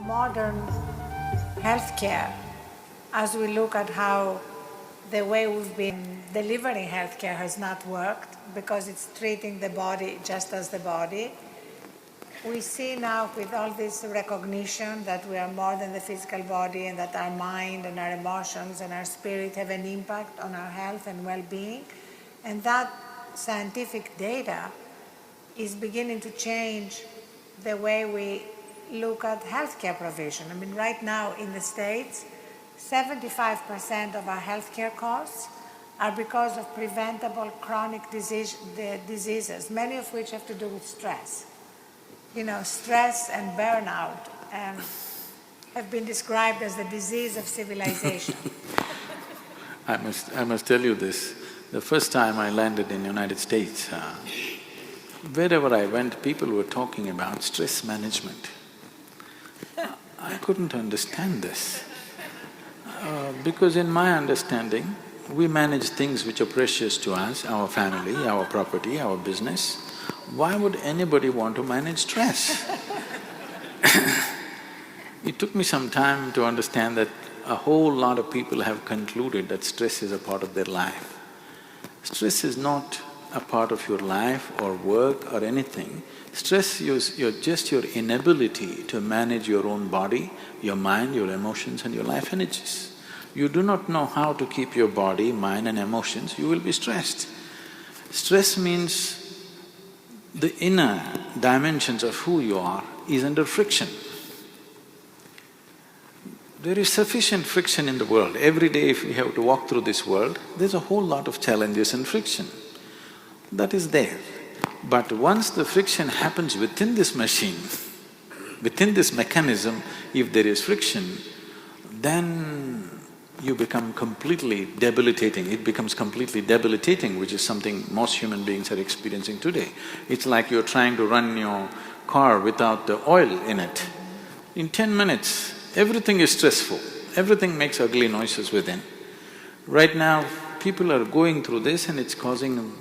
modern healthcare, as we look at how the way we've been delivering healthcare has not worked because it's treating the body just as the body. We see now with all this recognition that we are more than the physical body and that our mind and our emotions and our spirit have an impact on our health and well-being. And that scientific data is beginning to change the way we look at healthcare provision. I mean, right now in the States, 75% of our healthcare costs are because of preventable chronic diseases, many of which have to do with stress. You know, stress and burnout have been described as the disease of civilization. I must tell you this. The first time I landed in the United States, wherever I went, people were talking about stress management. I couldn't understand this. Because in my understanding, we manage things which are precious to us, our family, our property, our business. Why would anybody want to manage stress? It took me some time to understand that a whole lot of people have concluded that stress is a part of their life. Stress is not a part of your life or work or anything. Stress is just your inability to manage your own body, your mind, your emotions and your life energies. You do not know how to keep your body, mind and emotions, you will be stressed. Stress means the inner dimensions of who you are is under friction. There is sufficient friction in the world. Every day if we have to walk through this world, there's a whole lot of challenges and friction. That is there. But once the friction happens within this machine, within this mechanism, if there is friction, then you become completely debilitating. It becomes completely debilitating, which is something most human beings are experiencing today. It's like you're trying to run your car without the oil in it. In 10 minutes, everything is stressful, everything makes ugly noises within. Right now, people are going through this and it's causing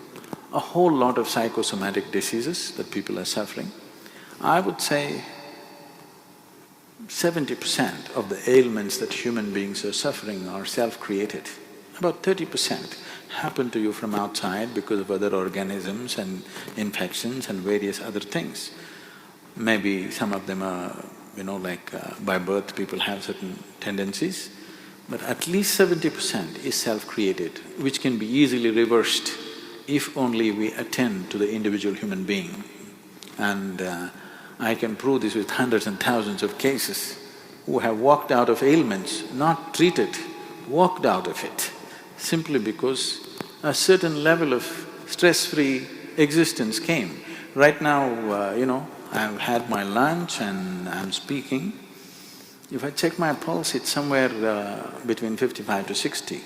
a whole lot of psychosomatic diseases that people are suffering. I would say 70% of the ailments that human beings are suffering are self-created. About 30% happen to you from outside because of other organisms and infections and various other things. Maybe some of them are, by birth people have certain tendencies, but at least 70% is self-created, which can be easily reversed if only we attend to the individual human being. And I can prove this with hundreds and thousands of cases who have walked out of ailments, not treated, walked out of it, simply because a certain level of stress-free existence came. Right now, I've had my lunch and I'm speaking. If I check my pulse, it's somewhere between 55 to 60.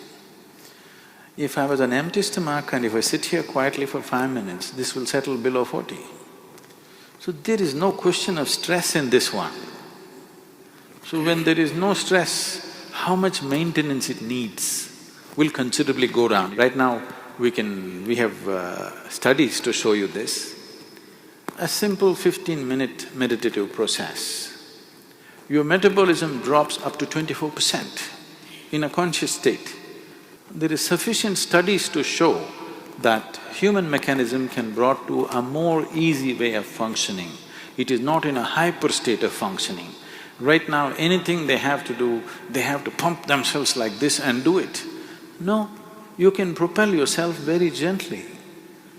If I was an empty stomach and if I sit here quietly for 5 minutes, this will settle below 40. So there is no question of stress in this one. So when there is no stress, how much maintenance it needs will considerably go down. Right now, we have studies to show you this. A simple 15-minute meditative process, your metabolism drops up to 24% in a conscious state. There is sufficient studies to show that human mechanism can brought to a more easy way of functioning. It is not in a hyper state of functioning. Right now, anything they have to do, they have to pump themselves like this and do it. No, you can propel yourself very gently.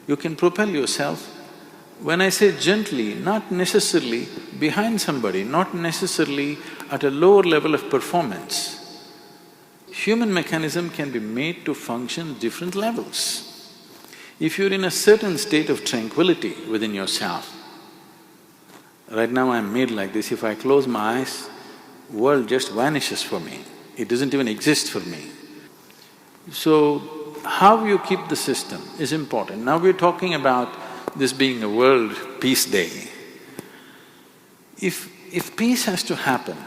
You can propel yourself, when I say gently, not necessarily behind somebody, not necessarily at a lower level of performance. Human mechanism can be made to function at different levels. If you're in a certain state of tranquility within yourself, right now I'm made like this, if I close my eyes, world just vanishes for me, it doesn't even exist for me. So, how you keep the system is important. Now we're talking about this being a World Peace Day. If peace has to happen,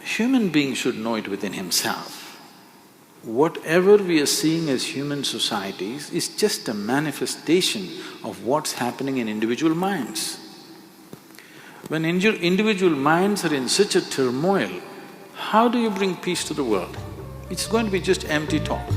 human being should know it within himself. Whatever we are seeing as human societies is just a manifestation of what's happening in individual minds. When individual minds are in such a turmoil, how do you bring peace to the world? It's going to be just empty talk.